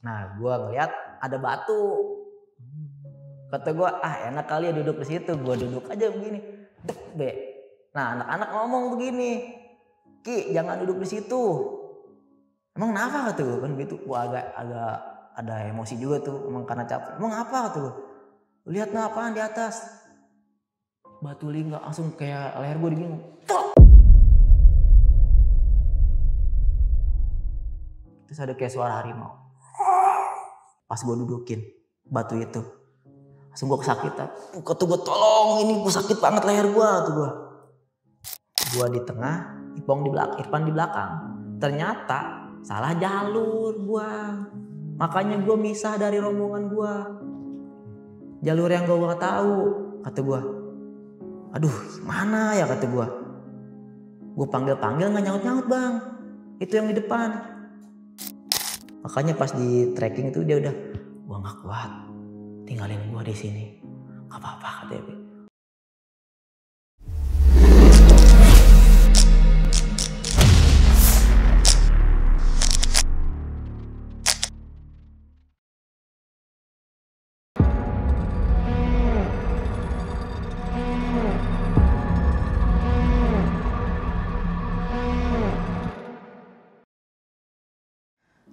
Nah, gue ngeliat ada batu. Kata gue, enak kali ya duduk di situ. Gue duduk aja begini. Dek, be. Nah, anak-anak ngomong begini, Ki, jangan duduk di situ. Emang kenapa kata gue kan gitu. Gue agak ada emosi juga tuh, emang karena capek. Emang apa kata gue? Lihat nah apaan di atas. Batu lingga langsung kayak leher gue digini. Terus ada kayak suara harimau. Pas gue dudukin batu itu, langsung gue kesakitan. Kata gue, tolong, ini gue sakit banget leher gue tuh gue. Gue di tengah, Irfan di belakang. Ternyata salah jalur gue. Makanya gue misah dari rombongan gue. Jalur yang gue gak tahu. Kata gue, aduh mana ya kata gue. Gue panggil gak nyaut-nyaut bang. Itu yang di depan. Makanya pas di trekking itu dia udah, gue gak kuat, tinggalin gue di sini. Gak apa-apa katanya.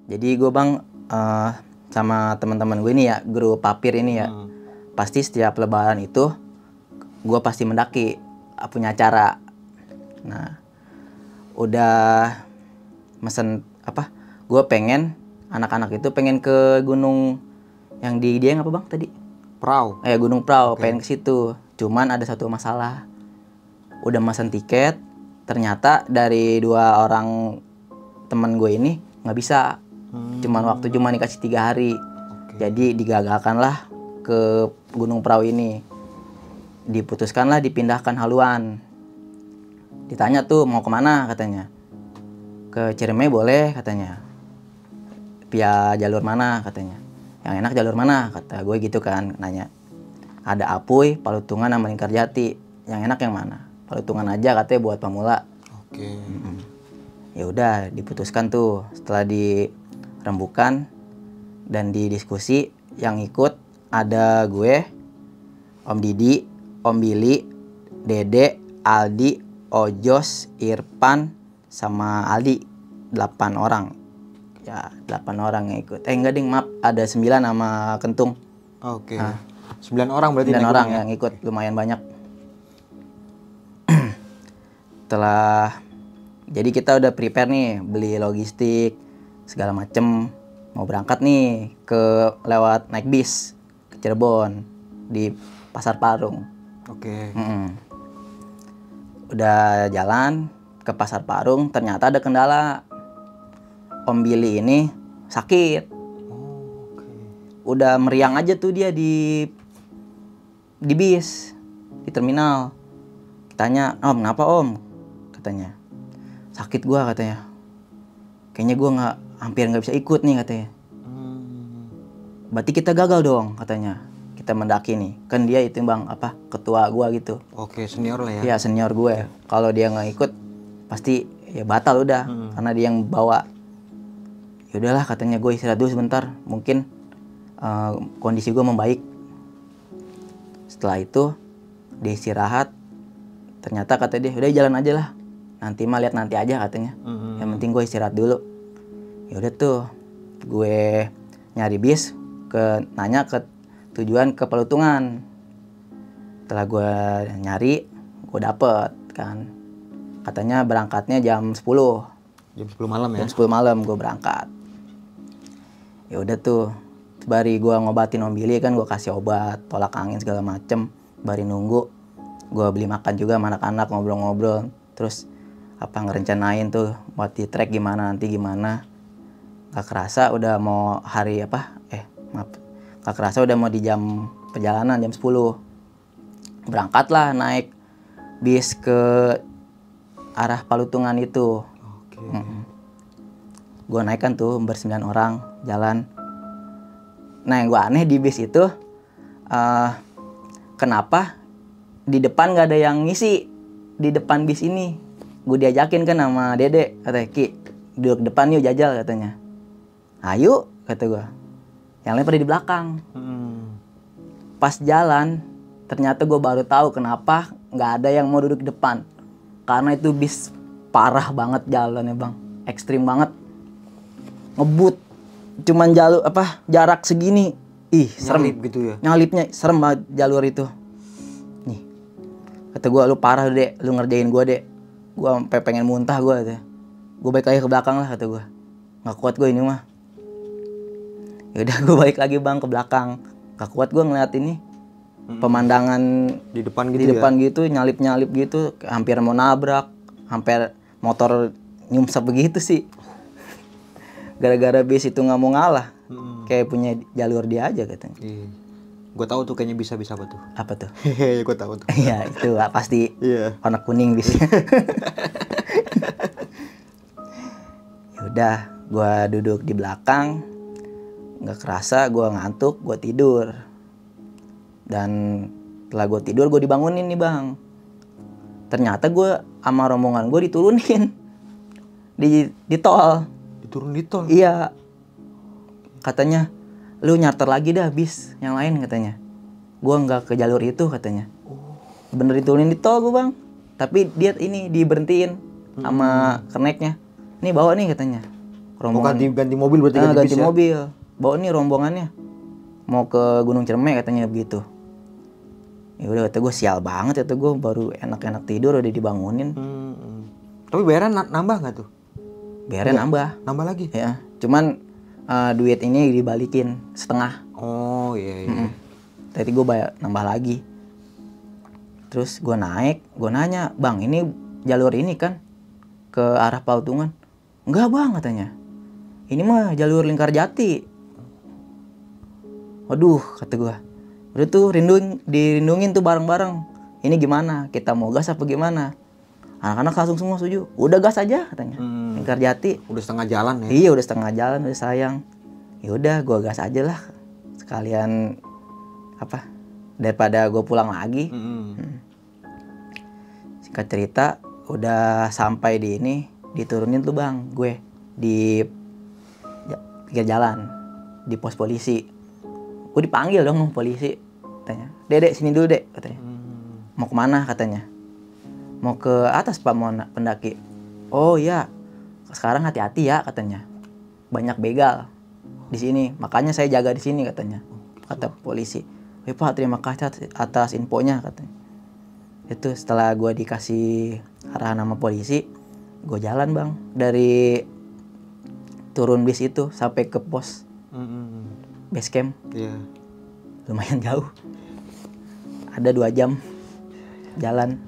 Jadi gue bang sama teman-teman gue ini ya, grup papir ini ya, pasti setiap lebaran itu gue pasti mendaki, punya acara. Nah, udah mesen apa? Gue pengen anak-anak itu pengen ke gunung yang di Dieng apa bang tadi? Prau. Gunung Prau, pengen ke situ. Cuman ada satu masalah. Udah mesen tiket, ternyata dari 2 orang teman gue ini nggak bisa. Cuman dikasih 3 hari. Jadi digagalkan lah ke Gunung Prau ini. Diputuskanlah dipindahkan haluan. Ditanya tuh mau kemana katanya. Ke Ciremai boleh katanya. Via jalur mana katanya. Yang enak jalur mana kata gue gitu kan nanya. Ada Apuy, Palutungan sama Lingkarjati. Yang enak yang mana? Palutungan aja katanya buat pemula. Oke. Ya udah diputuskan tuh setelah dirembukan dan didiskusi. Yang ikut ada gue, Om Didi, Om Billy, Dede, Aldi, Ojos, Irfan, sama Aldi. 8 orang. Ya 8 orang yang ikut. Enggak ding, maaf, ada 9 sama Kentung. Oke. 9 orang berarti 9 orang yang ikut, lumayan banyak. Jadi kita udah prepare nih, beli logistik segala macem, mau berangkat nih lewat naik bis ke Cirebon di Pasar Parung. Oke. Udah jalan ke Pasar Parung, ternyata ada kendala. Om Billy ini sakit. Udah meriang aja tuh dia di bis, di terminal. Kitanya, Om kenapa Om? Katanya, sakit gua katanya. Kayaknya gua hampir nggak bisa ikut nih katanya. Berarti kita gagal dong katanya. Kita mendaki nih. Kan dia itu bang ketua gua gitu. Oke, senior lah ya. Iya senior gue. Kalau dia nggak ikut pasti ya batal udah. Karena dia yang bawa. Ya udahlah katanya, gue istirahat dulu sebentar. Mungkin kondisi gue membaik. Setelah itu dia istirahat. Ternyata kata dia, udah jalan aja lah. Nanti mah lihat nanti aja katanya. Yang penting gue istirahat dulu. Ya udah tuh, gue nyari bis, nanya ke tujuan ke Palutungan. Setelah gue nyari, gue dapet kan. Katanya berangkatnya jam 10. Jam 10 malam ya? Jam 10 malam gue berangkat. Ya udah tuh, bari gue ngobatin Om Billy kan, gue kasih obat, tolak angin segala macem. Bari nunggu, gue beli makan juga sama anak-anak, ngobrol-ngobrol. Terus ngerencanain tuh buat di trek gimana nanti gimana. Gak kerasa udah mau gak kerasa udah mau di jam perjalanan jam 10. Berangkatlah naik bis ke arah Palutungan itu. Gue naik kan tuh ber-9 orang jalan. Nah yang gue aneh di bis itu, kenapa di depan gak ada yang ngisi di depan bis ini. Gue diajakin kan sama Dede, katanya, Ki duduk depan yuk jajal katanya. Ayo kata gue. Yang lain pada di belakang. Pas jalan, ternyata gue baru tahu kenapa nggak ada yang mau duduk di depan. Karena itu bis parah banget jalannya bang, ekstrim banget, ngebut, cuman jarak segini, serem Nyalip gitu ya. Nyalipnya serem banget jalur itu. Nih, kata gue, lu parah dek, lu ngerjain gue dek, gue sampai pengen muntah gue, gue balik lagi ke belakang lah kata gue, nggak kuat gue ini mah. Yaudah gue balik lagi bang ke belakang, nggak kuat gue ngeliat ini pemandangan Di depan di gitu depan gitu, nyalip gitu, hampir mau nabrak, hampir motor nyumsep begitu sih. Gara-gara bis itu nggak mau ngalah, kayak punya jalur dia aja katanya. Gue tahu tuh kayaknya bisa apa tuh. Apa tuh? Hehehe, gue tahu tuh. Iya itu pasti Iya. warna kuning bisnya. Yaudah, gue duduk di belakang, nggak kerasa gue ngantuk, gue tidur. Dan setelah gue tidur, gue dibangunin nih bang. Ternyata gue sama rombongan gue diturunin di tol. Diturun di tol? Iya. Katanya, lu nyarter lagi dah bis yang lain katanya. Gue nggak ke jalur itu katanya. Bener diturunin di tol gue bang. Tapi dia ini diberhentiin sama keneknya. Nih bawa nih katanya. Rombongan. Mau ganti mobil berarti ganti bis ya? mobil. Bawa nih rombongannya. Mau ke Gunung Ciremai katanya begitu. Ya udah kata gue, sial banget kata gue, baru enak-enak tidur udah dibangunin. Tapi bayaran nambah nggak tuh? Bayaran Nambah lagi? Ya, cuman duit ini dibalikin setengah. Oh iya. Tadi gue bayar nambah lagi. Terus gue naik, gue nanya, bang ini jalur ini kan ke arah Paltungan? Enggak bang katanya, ini mah jalur Lingkarjati. Waduh kata gue, udah tuh dirindungin tuh bareng-bareng. Ini gimana, kita mau gas apa gimana? Anak-anak langsung semua setuju, udah gas aja katanya. Lingkarjati udah setengah jalan ya? Iya udah setengah jalan, udah sayang. Ya udah gue gas aja lah, sekalian daripada gue pulang lagi. Singkat cerita, udah sampai di ini, diturunin tuh bang gue di pinggir jalan, di pos polisi. Gue dipanggil dong polisi, katanya, "Dek, sini dulu dek," katanya. "Mau kemana?" katanya. "Mau ke atas pak, mau pendaki." "Oh iya, sekarang hati-hati ya," katanya. "Banyak begal di sini, makanya saya jaga di sini," katanya. Kata polisi. "Oke pak, terima kasih atas infonya," katanya. Itu setelah gue dikasih arahan sama polisi, gue jalan bang dari turun bis itu sampai ke pos base camp. Lumayan jauh, ada 2 jam jalan.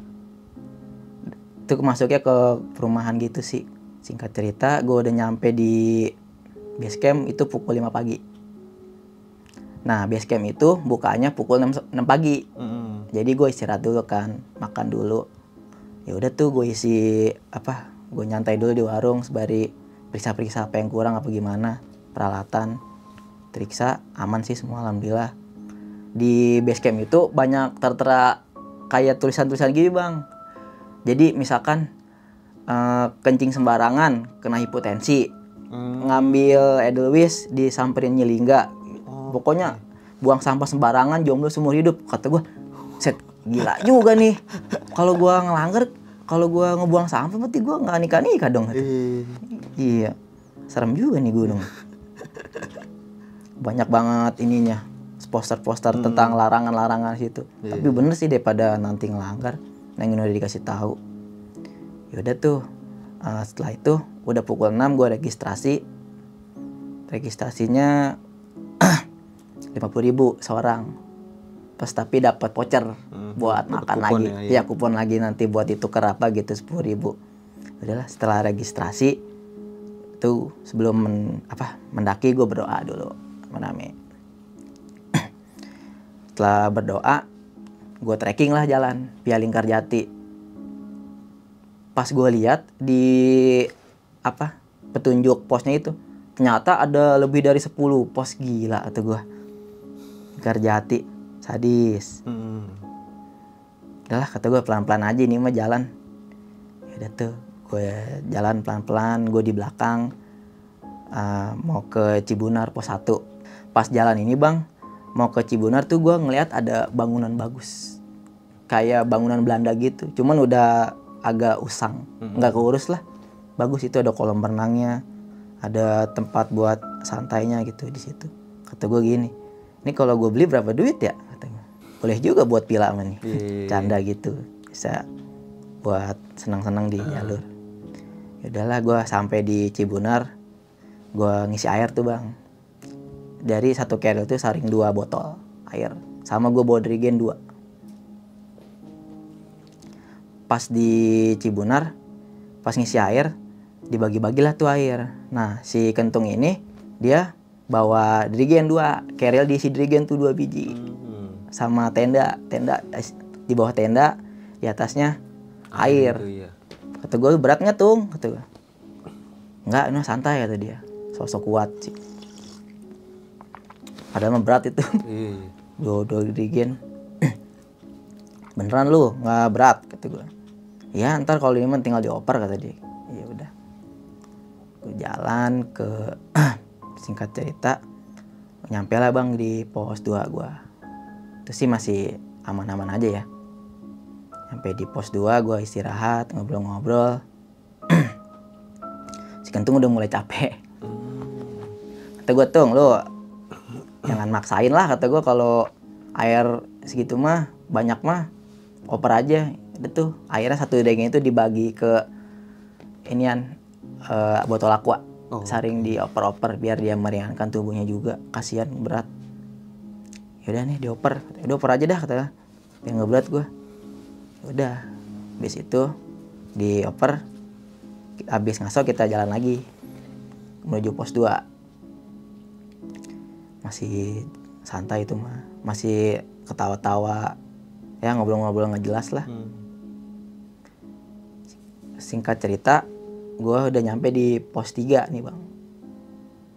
Itu masuknya ke perumahan gitu sih. Singkat cerita, gue udah nyampe di base camp itu pukul 5 pagi. Nah base camp itu bukanya pukul 6 pagi. Jadi gue istirahat dulu kan, makan dulu. Ya udah tuh gue gue nyantai dulu di warung sembari periksa-periksa apa yang kurang apa gimana, peralatan. Periksa aman sih semua alhamdulillah. Di base camp itu banyak tertera kayak tulisan-tulisan gini bang. Jadi misalkan kencing sembarangan kena hipotensi, ngambil edelweiss disamperin nyelingga. Pokoknya buang sampah sembarangan jomblo seumur hidup. Kata gue, set gila juga nih. Kalau gue ngelanggar, kalau gue ngebuang sampah berarti gue nggak nikah dong. Iya, serem juga nih gunung. Banyak banget ininya, poster-poster tentang larangan-larangan situ. Tapi bener sih daripada nanti ngelanggar, yang udah dikasih tahu. Yaudah tuh, setelah itu udah pukul 6 gue registrasi. Registrasinya 50.000 seorang. Pas tapi dapat voucher buat makan lagi. Ya kupon lagi nanti buat ditukar apa gitu 10.000. Udahlah setelah registrasi tuh sebelum mendaki gue berdoa dulu. Setelah berdoa, gue trekking lah jalan via Lingkarjati. Pas gue lihat di petunjuk posnya itu, ternyata ada lebih dari 10 pos. Gila atau gue. Lingkarjati sadis. Udahlah kata gue, pelan-pelan aja ini mah jalan. Ya udah tuh gue jalan pelan-pelan, gue di belakang. mau ke Cibunar pos 1. Pas jalan ini bang, mau ke Cibunar tuh gue ngeliat ada bangunan bagus, kayak bangunan Belanda gitu, cuman udah agak usang, nggak keurus lah. Bagus, itu ada kolam renangnya, ada tempat buat santainya gitu di situ. Kata gue gini, ini kalau gue beli berapa duit ya? Katanya. Boleh juga buat pila nih, canda gitu, bisa buat senang-senang di jalur. Yaudahlah, gue sampai di Cibunar, gue ngisi air tuh bang. Dari satu carrier tuh saring 2 botol air, sama gue bawa Drigen 2. Pas di Cibunar, pas ngisi air, dibagi-bagilah tuh air. Nah, si kentung ini dia bawa Drigen 2, carrier diisi Drigen tuh 2 biji. Sama tenda di bawah tenda, di atasnya air. Itu, iya. Kata gue, berat nggak tuh? Kata gue, nggak, ini santai kata dia. Sosok kuat sih. Padahal mah berat itu. Dua Drigen. Beneran lu nggak berat? Kata gue. Ya ntar kalau ini mah tinggal dioper kata dia. Ya udah. Gue jalan ke singkat cerita, nyampe lah bang di pos 2 gue. Itu sih masih aman-aman aja ya. Sampai di pos 2 gue istirahat, ngobrol-ngobrol. Si kentung udah mulai capek. Kata gue, Tung, lu jangan maksain lah, kata gue, kalau air segitu mah banyak mah oper aja. Itu tuh airnya satu Drigen itu dibagi ke inian botol aqua. Saring dioper-oper biar dia meringankan tubuhnya juga, kasihan berat. Yaudah nih dioper, udah oper aja dah kata, biar nggak berat gue. Udah, habis itu dioper, habis ngaso kita jalan lagi menuju pos 2. Masih santai itu mah, masih ketawa-tawa, ya ngobrol-ngobrol nggak jelas lah. Singkat cerita, gue udah nyampe di pos 3 nih bang.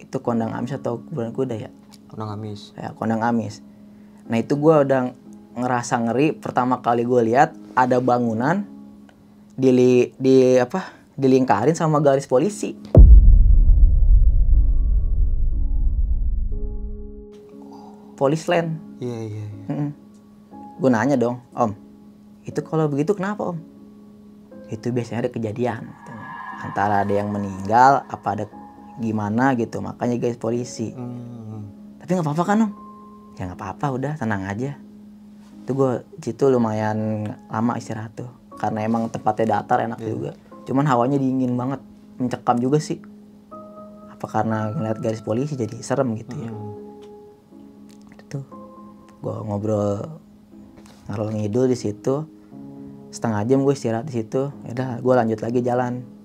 Itu Kondang Amis atau Kuburan Kuda ya? Kondang Amis. Ya, Kondang Amis. Nah itu gue udah ngerasa ngeri pertama kali gue lihat ada bangunan dilingkarin sama garis polisi. Police line. Iya. Gue nanya dong, Om, itu kalau begitu kenapa Om? Itu biasanya ada kejadian. Antara ada yang meninggal, apa ada gimana gitu, makanya guys polisi. Tapi nggak apa-apa kan Om? Ya nggak apa-apa, udah tenang aja. Itu gue situ lumayan lama istirahat tuh, karena emang tempatnya datar, enak juga. Cuman hawanya dingin banget, mencekam juga sih. Apa karena ngeliat garis polisi jadi serem gitu ya. Itu gue ngobrol ngalor ngidul di situ, setengah jam gue istirahat di situ. Yaudah, gue lanjut lagi jalan.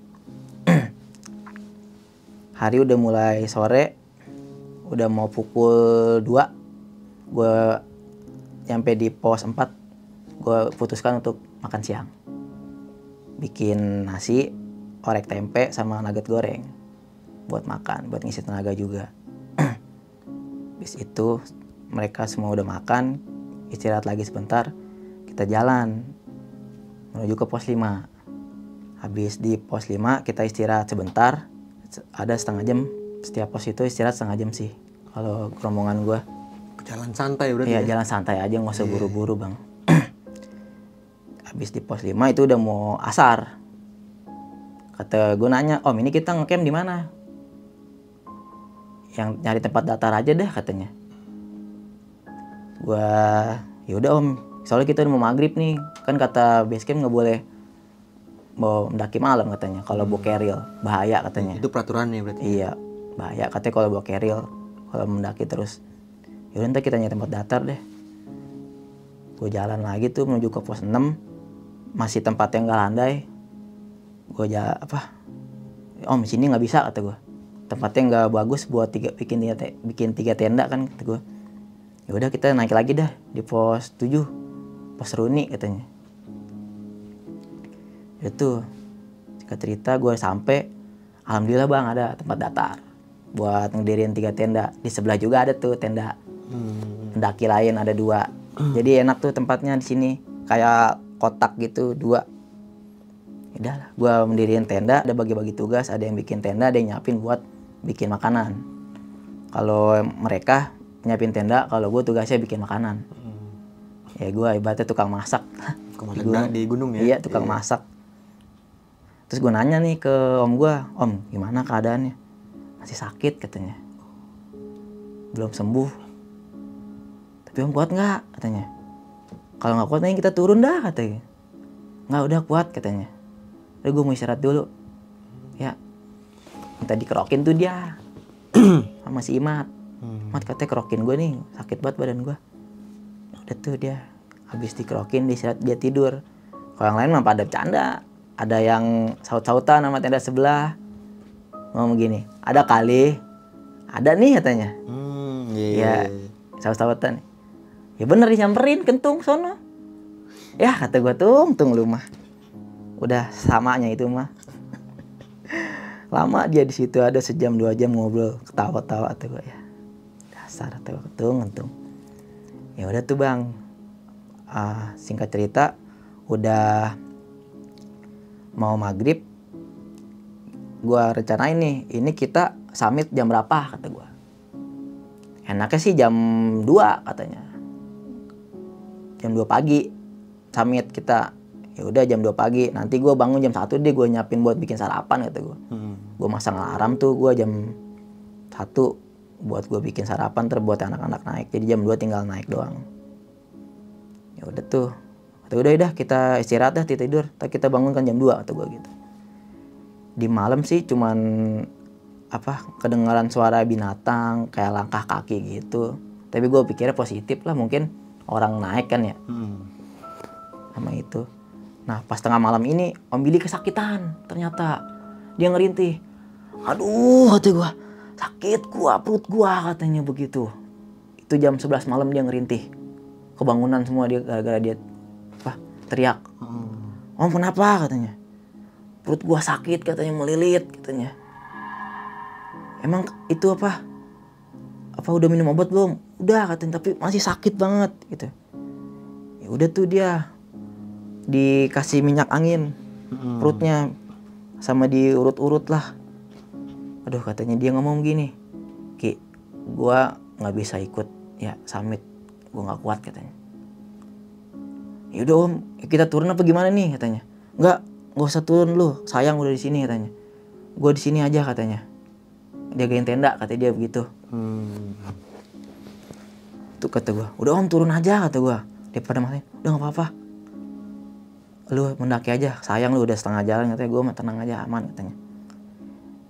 Hari udah mulai sore, udah mau pukul 2, gue nyampe di pos 4. Gue putuskan untuk makan siang, bikin nasi, orek tempe, sama nugget goreng buat makan, buat ngisi tenaga juga. Habis itu mereka semua udah makan, istirahat lagi sebentar, kita jalan menuju ke pos 5. Habis di pos 5 kita istirahat sebentar, ada setengah jam. Setiap pos itu istirahat setengah jam sih kalau rombongan gue. Jalan santai udah. Iya, jalan santai aja, nggak usah buru-buru bang. Habis di pos 5 itu udah mau asar. Kata gue nanya, Om, ini kita ngecamp di mana? Yang nyari tempat datar aja deh katanya. Gue, yaudah Om, soalnya kita udah mau maghrib nih. Kan kata basecamp nggak boleh bawa mendaki malam katanya. Kalau bawa carrier bahaya katanya. Itu peraturannya berarti. Iya, bahaya katanya kalau bawa carrier, kalau mendaki terus. Yaudah ntar kita nyari tempat datar deh. Gue jalan lagi tuh menuju ke pos 6. Masih tempat yang gak landai. Gue Om, sini nggak bisa kata gue. Tempatnya nggak bagus buat bikin 3 tenda kan kata gue. Ya udah kita naik lagi dah di pos 7, pos Runi katanya. Itu singkat cerita gue sampai, alhamdulillah bang ada tempat datar buat ngedirin 3 tenda. Di sebelah juga ada tuh tenda pendaki lain, ada 2. Jadi enak tuh tempatnya di sini, kayak kotak gitu 2. Udah lah, gue mendiriin tenda, ada bagi-bagi tugas, ada yang bikin tenda, ada yang nyiapin buat bikin makanan. Kalau mereka nyiapin tenda, kalau gue tugasnya bikin makanan. Ya gue ibaratnya tukang masak. Di gunung ya? Iya, tukang masak. Terus gue nanya nih ke om gue, om gimana keadaannya? Masih sakit katanya. Belum sembuh. Tapi om kuat nggak katanya? Kalau nggak kuat nih kita turun dah katanya. Nggak, udah kuat katanya. Udah gue mau istirahat dulu. Ya, minta dikerokin tuh dia sama si Imat. Mat katanya kerokin gue nih, sakit banget badan gue. Udah tuh dia habis dikerokin, dia tidur. Kalau yang lain mah pada bercanda. Ada yang saut-sautan sama tenda sebelah. Ngomong gini, ada kali, ada nih katanya. Ya, saut-sautan. Ya bener disamperin, kentung sono. Ya kata gue, tung lu mah. Udah samanya itu mah. Lama dia di situ, ada sejam 2 jam ngobrol, ketawa-tawa tuh gue ya. Dasar tuh kentung. Ya udah tuh bang. Singkat cerita, udah mau maghrib, gue rencanain nih, ini kita summit jam berapa kata gue. Enaknya sih jam 2 katanya. Jam 2 pagi summit kita. Ya udah jam 2 pagi, nanti gue bangun jam 1 deh, gue nyiapin buat bikin sarapan kata gue. Gue masang alarm tuh, gue jam 1 buat gue bikin sarapan, terus buat anak-anak naik. Jadi jam 2 tinggal naik doang. Ya udah tuh. Kata udah kita istirahat dah, tidur. Tapi kita bangun kan jam 2 kata gue gitu. Di malam sih cuman kedengaran suara binatang kayak langkah kaki gitu. Tapi gue pikirnya positif lah, mungkin orang naik kan ya. Sama itu. Nah pas tengah malam ini Om Billy kesakitan ternyata. Dia ngerintih. Aduh kata gue, sakit gua, perut gua katanya begitu. Itu jam 11 malam dia ngerintih. Kebangunan semua dia gara-gara dia teriak. Om kenapa katanya? Perut gua sakit katanya, melilit katanya. Emang itu apa udah minum obat belum? Udah katanya, tapi masih sakit banget gitu. Ya udah tuh dia dikasih minyak angin perutnya, sama diurut-urut lah. Aduh katanya dia ngomong gini, Ki, gua nggak bisa ikut ya summit, gua nggak kuat katanya. Ya udah om, kita turun apa gimana nih katanya. Nggak usah turun lu, sayang udah di sini katanya. Gua di sini aja katanya, jagain tenda katanya dia begitu. Tuh kata gua, udah om turun aja kata gua, daripada masain. Udah nggak apa-apa, lu mendaki aja, sayang lu udah setengah jalan katanya. Gua mah tenang aja, aman katanya.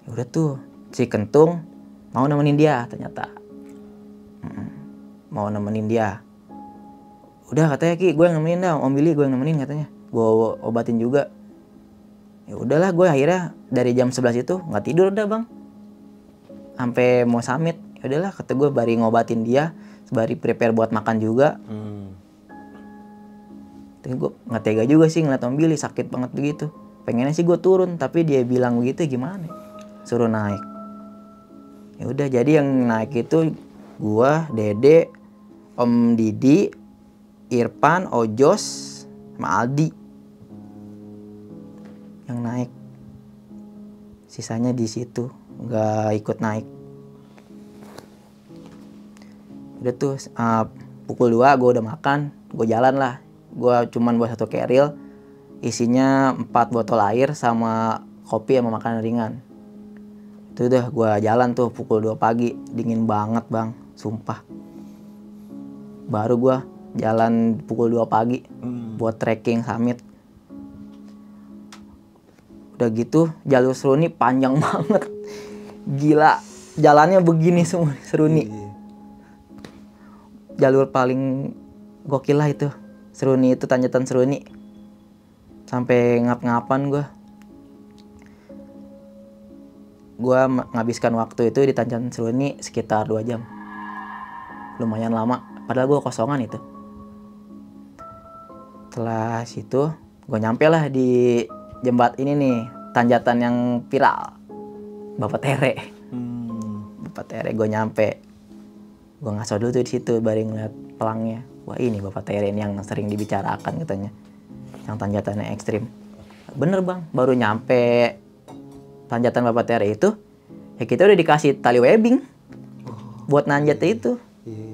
Ya udah tuh si kentung mau nemenin dia ternyata. Mau nemenin dia. Udah katanya Ki, gue yang nemenin dah, Om Billy gue yang nemenin katanya. Gue obatin juga. Ya udahlah, gue akhirnya dari jam 11 itu nggak tidur dah bang. Sampai mau summit. Ya udahlah kata gue, bari ngobatin dia, sebari prepare buat makan juga. Tapi gue nggak tega juga sih ngeliat Om Billy sakit banget begitu. Pengennya sih gue turun, tapi dia bilang begitu gimana? Suruh naik. Ya udah, jadi yang naik itu gua, Dede, Om Didi, Irfan, Ojos, sama Aldi yang naik. Sisanya di situ nggak ikut naik. Udah tuh pukul 2 gua udah makan, gua jalan lah. Gua cuman bawa 1 keril, isinya 4 botol air sama kopi sama makanan ringan. Itu udah gue jalan tuh pukul 2 pagi, dingin banget bang, sumpah. Baru gue jalan pukul 2 pagi buat trekking summit. Udah gitu jalur Seruni panjang banget, gila, jalannya begini semua Seruni. Jalur paling gokil lah itu Seruni, itu tanjakan Seruni. Sampai ngap-ngapan gue menghabiskan waktu itu di Tanjakan Seruni sekitar 2 jam. Lumayan lama, padahal gue kosongan itu. Setelah situ, gue nyampe lah di jembat ini nih, tanjatan yang viral, Bapak Tere. Bapak Tere, gue nyampe. Gue ngaso dulu tuh di situ, baru ngeliat pelangnya. Wah ini Bapak Tere ini yang sering dibicarakan katanya, yang tanjatannya ekstrim. Bener bang, baru nyampe tanjatan Bapak Tere itu, Ya kita udah dikasih tali webbing buat nanjatnya itu. Iya.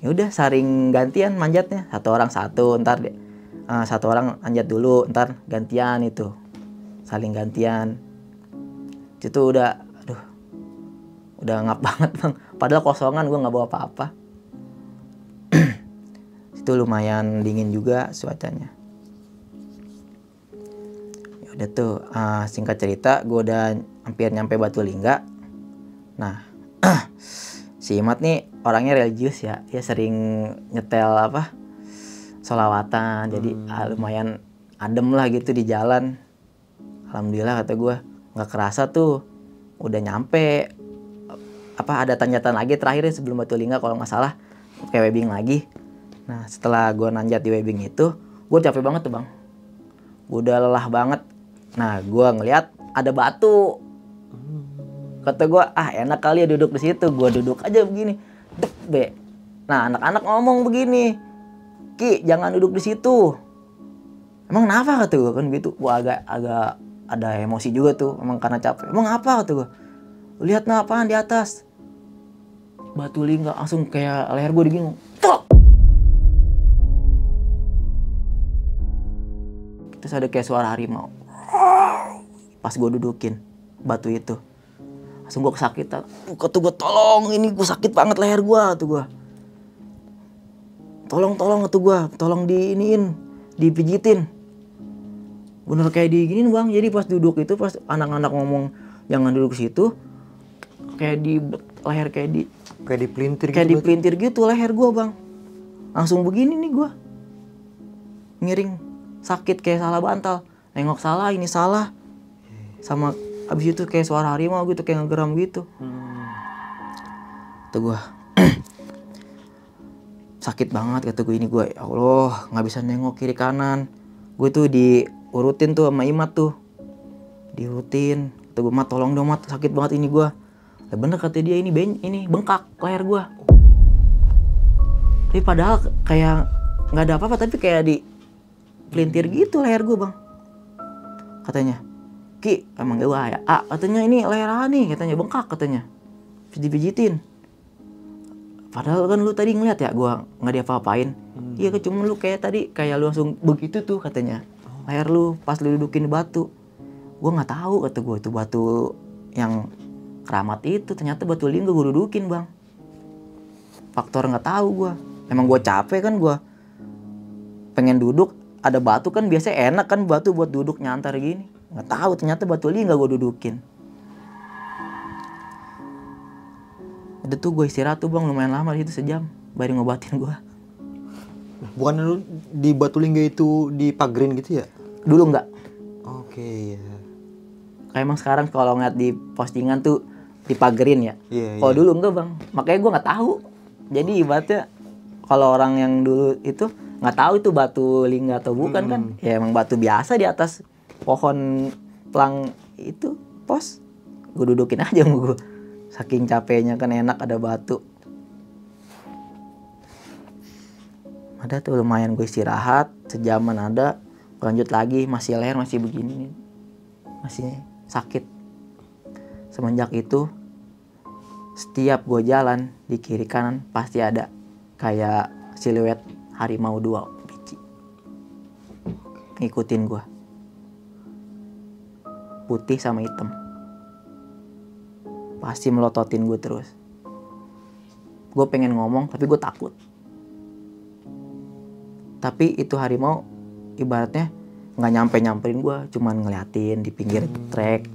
Ya udah saring gantian manjatnya, satu orang satu, ntar satu orang manjat dulu, ntar gantian itu, saling gantian. Itu udah, aduh, udah ngap banget bang. Padahal kosongan, gue nggak bawa apa-apa. Itu lumayan dingin juga cuacanya. Ya udah tuh, singkat cerita, gue udah hampir nyampe Batulingga. Nah, si Imat nih orangnya religius ya, dia sering nyetel sholawatan, jadi lumayan adem lah gitu di jalan. Alhamdulillah kata gue, nggak kerasa tuh udah nyampe ada tanjatan lagi terakhir sebelum Batulingga kalau nggak salah, kayak webbing lagi. Nah setelah gue nanjat di webbing itu, gue capek banget tuh bang, gue udah lelah banget. Nah gue ngeliat ada batu. Kata gue, enak kali ya duduk di situ. Gue duduk aja begini. Dek, be. Nah, anak-anak ngomong begini. Ki, jangan duduk di situ. Emang kenapa kata gue kan gitu. Gue agak ada emosi juga tuh, emang karena capek. Emang apa kata gue. Lihat apaan di atas. Batulingga langsung kayak leher gue digini. Tok. Terus ada kayak suara harimau. Pas gue dudukin batu itu. Langsung gue kesakitan. Kata gue, tolong, ini gue sakit banget leher gue, tuh gue. Tolong tuh gue, tolong dipijitin. Bener kayak diginin bang. Jadi pas duduk itu, pas anak-anak ngomong jangan duduk situ, kayak di leher kayak dipelintir gitu leher gue bang. Langsung begini nih gue, miring, sakit kayak salah bantal. Nengok salah, ini salah, sama abis itu kayak suara harimau gitu, kayak ngegeram gitu. Tuh gue sakit banget kata gue, ini gue ya Allah nggak bisa nengok kiri kanan. Gue tuh diurutin tuh sama Imat tuh, diurutin. Tuh gue, Mat tolong dong Mat, sakit banget ini gue. Ya bener kata dia, ini bengkak leher gue. Tapi padahal kayak nggak ada apa-apa, tapi kayak di pelintir gitu leher gue bang. Katanya, Ki, emang gue ya? Katanya ini leher nih, katanya bengkak katanya. Dipijitin. Padahal kan lu tadi ngeliat ya, gue nggak diapa-apain. Iya, cuma lu kayak tadi, kayak lu langsung begitu tuh katanya. Leher lu pas lu dudukin batu. Gue nggak tahu kata gue itu batu yang keramat itu, ternyata Batulingga gue dudukin bang. Faktor nggak tahu gue. Emang gue capek kan, gue pengen duduk, ada batu kan biasanya enak kan batu buat duduk nyantar gini. Nggak tahu ternyata Batulingga gue dudukin. Udah tuh gue istirahat tuh bang, lumayan lama di situ, sejam baru ngobatin gue. Bukan lu di Batulingga itu dipagerin gitu ya? Dulu nggak. Oke, ya. Kayak emang sekarang kalau ngeliat di postingan tuh dipagerin ya. Iya. Dulu enggak bang, makanya gue nggak tahu. Jadi ibaratnya kalau orang yang dulu itu nggak tahu itu Batulingga atau bukan kan, ya emang batu biasa di atas pohon pelang itu pos. Gue dudukin aja sama gue, saking capeknya kan, enak ada batu. Ada tuh lumayan gue istirahat sejaman, ada lanjut lagi, masih leher masih begini, masih sakit. Semenjak itu setiap gue jalan di kiri kanan pasti ada kayak siluet harimau 2 biji ngikutin gue, putih sama hitam, pasti melototin gue terus. Gue pengen ngomong tapi gue takut. Tapi itu harimau ibaratnya nggak nyamperin gue, cuman ngeliatin di pinggir trek,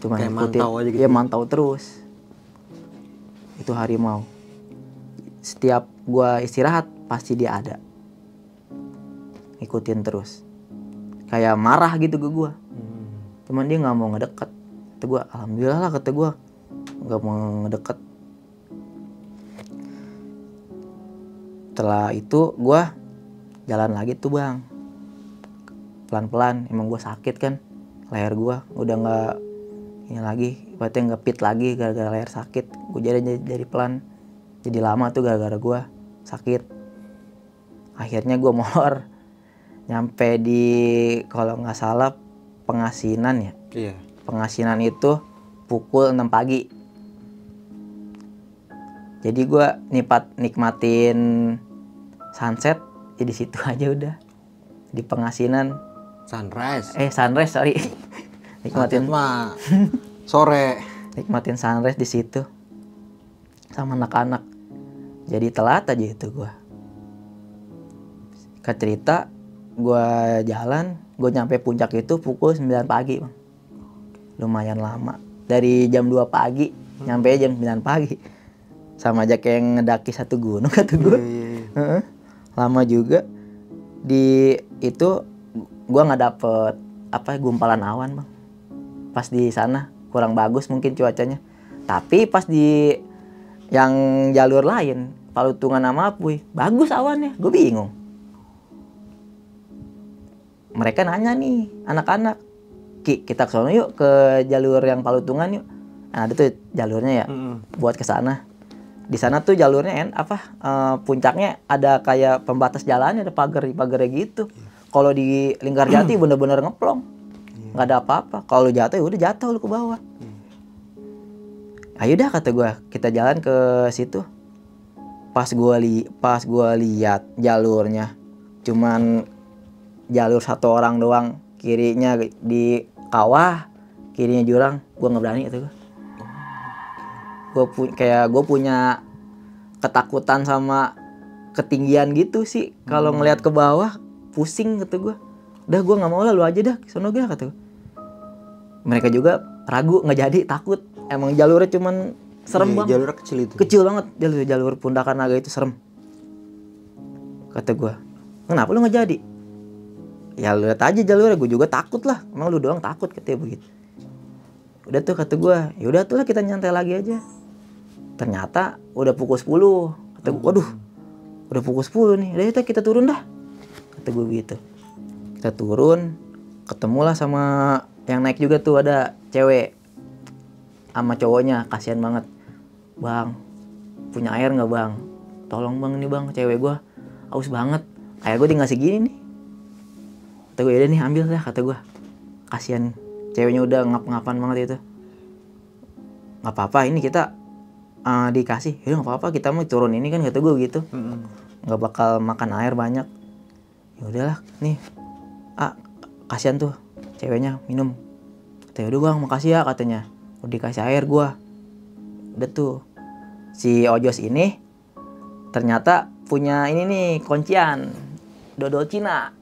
cuman kayak ngikutin, mantau aja gitu. Ya mantau terus. Itu harimau. Setiap gue istirahat pasti dia ada, ngikutin terus, kayak marah gitu ke gue. Cuman dia nggak mau ngedeket. Kata gue, alhamdulillah lah kata gue, nggak mau ngedeket. Setelah itu gue jalan lagi tuh bang, pelan-pelan. Emang gue sakit kan, leher gue udah nggak ini lagi, berarti nggak fit lagi gara-gara leher sakit. Gue jadi pelan, jadi lama tuh gara-gara gue sakit. Akhirnya gue molor, nyampe di kalau nggak salah Pengasinan ya. Iya. Pengasinan itu pukul 6 pagi. Jadi gue nikmatin sunset ya di situ aja udah. Di Pengasinan. Sunrise. Sunrise sorry. Sunset mah sore. Nikmatin sunrise di situ sama anak-anak. Jadi telat aja itu gue. Singkat cerita, gue jalan, gue nyampe puncak itu pukul 9 pagi, Bang. Lumayan lama. Dari jam 2 pagi nyampe jam 9 pagi. Sama aja kayak ngedaki satu gunung kata gue. Lama juga. Di itu gue nggak dapet gumpalan awan, Bang. Pas di sana kurang bagus mungkin cuacanya. Tapi pas di yang jalur lain, Palutungan sama Apuy, bagus awannya. Gue bingung. Mereka nanya nih anak-anak, Ki, kita ke sana yuk, ke jalur yang Palutungan yuk. Nah, ada tuh jalurnya ya, buat ke sana. Di sana tuh jalurnya puncaknya ada kayak pembatas jalannya, ada pagar-pagarnya gitu. Kalau di Linggarjati bener-bener ngeplong, nggak ada apa-apa. Kalau jatuh ya udah jatuh lu ke bawah. Ayo dah kata gue, kita jalan ke situ. Pas gue lihat jalurnya, cuman jalur satu orang doang, kirinya di kawah, kirinya jurang. Gue nggak berani kata gue. Gue punya ketakutan sama ketinggian gitu sih. Kalau ngelihat ke bawah pusing kata gue. Udah gue nggak mau lah, lu aja dah sono gue kata gue. Mereka juga ragu, nggak jadi, takut. Emang jalurnya cuman serem banget. Jalurnya kecil itu. Kecil banget jalur Pundakan Naga itu serem. Kata gue, kenapa lu nggak jadi? Ya lu lihat aja jalurnya, gue juga takut lah. Emang lu doang takut katanya begitu. Udah tuh kata gue, yaudah tuh lah kita nyantai lagi aja. Ternyata udah pukul 10. Kata gue, waduh, udah pukul 10 nih. Udah kita turun dah. Kata gue gitu. Kita turun, ketemulah sama yang naik juga tuh, ada cewek sama cowoknya. Kasihan banget. Bang, punya air nggak bang? Tolong bang nih bang, cewek gue haus banget. Air gue tinggal segini nih. Kata gue, yaudah nih ambil dah kata gue. Kasihan, ceweknya udah ngap-ngapan banget itu. Nggak apa-apa, ini kita dikasih. Yaudah nggak apa-apa, kita mau turun ini kan kata gue gitu. Nggak bakal makan air banyak. Ya udahlah, nih. Kasihan tuh ceweknya minum. Kata udah bang, makasih ya katanya. Udah dikasih air gue. Udah tuh. Si Ojos ini ternyata punya ini nih, kuncian dodol Cina.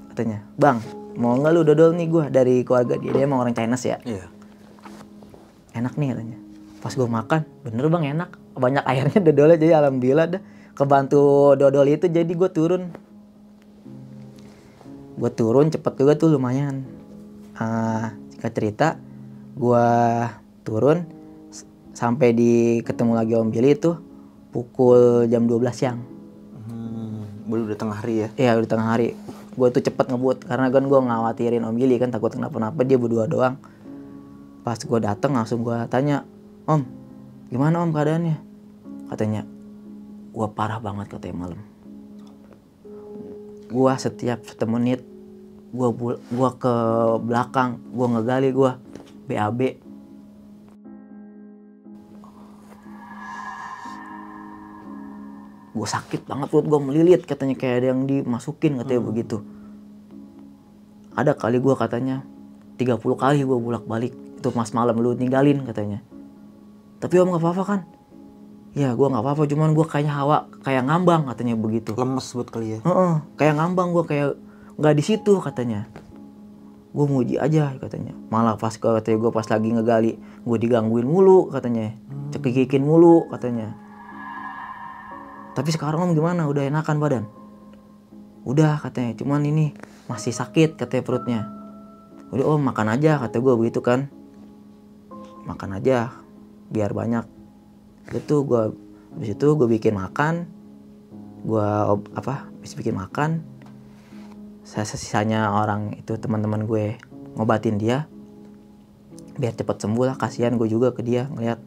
Katanya, bang, mau nggak lu dodol nih gue dari keluarga dia emang orang Chinese ya. Enak nih katanya. Pas gue makan, bener bang enak. Banyak airnya dodolnya, jadi alhamdulillah dah. Kebantu dodol itu jadi gue turun. Gue turun cepet juga tuh lumayan. Singkat cerita, gue turun sampai ketemu lagi Om Billy itu pukul jam 12 siang. Udah tengah hari ya? Iya udah tengah hari. Gue tuh cepet ngebut karena kan gue ngawatirin Om Billy kan, takut kenapa-napa, dia berdua doang. Pas gue dateng langsung gue tanya, Om, gimana Om keadaannya? Katanya, gue parah banget katanya malam. Gue setiap 1 menit gue ke belakang, gue ngegali, gue BAB. Gue sakit banget, perut gue melilit katanya, kayak ada yang dimasukin katanya begitu. Ada kali gue katanya 30 kali gue bolak-balik. Itu mas malam lu tinggalin katanya. Tapi Om gak apa-apa kan? Ya gue gak apa-apa, cuman gue kayaknya kayak ngambang katanya begitu. Lemes buat kali ya? Kayak ngambang, gue kayak gak di situ katanya. Gue muji aja katanya. Malah pas katanya gue pas lagi ngegali, gue digangguin mulu katanya. Cekikikin mulu katanya. Tapi sekarang Om gimana? Udah enakan badan? Udah katanya, cuman ini masih sakit katanya perutnya. Udah Om makan aja kata gue begitu kan. Makan aja biar banyak. Itu habis itu gue bikin makan. Habis bikin makan, sisanya orang itu teman-teman gue ngobatin dia biar cepet sembuh lah. Kasihan gue juga ke dia ngeliat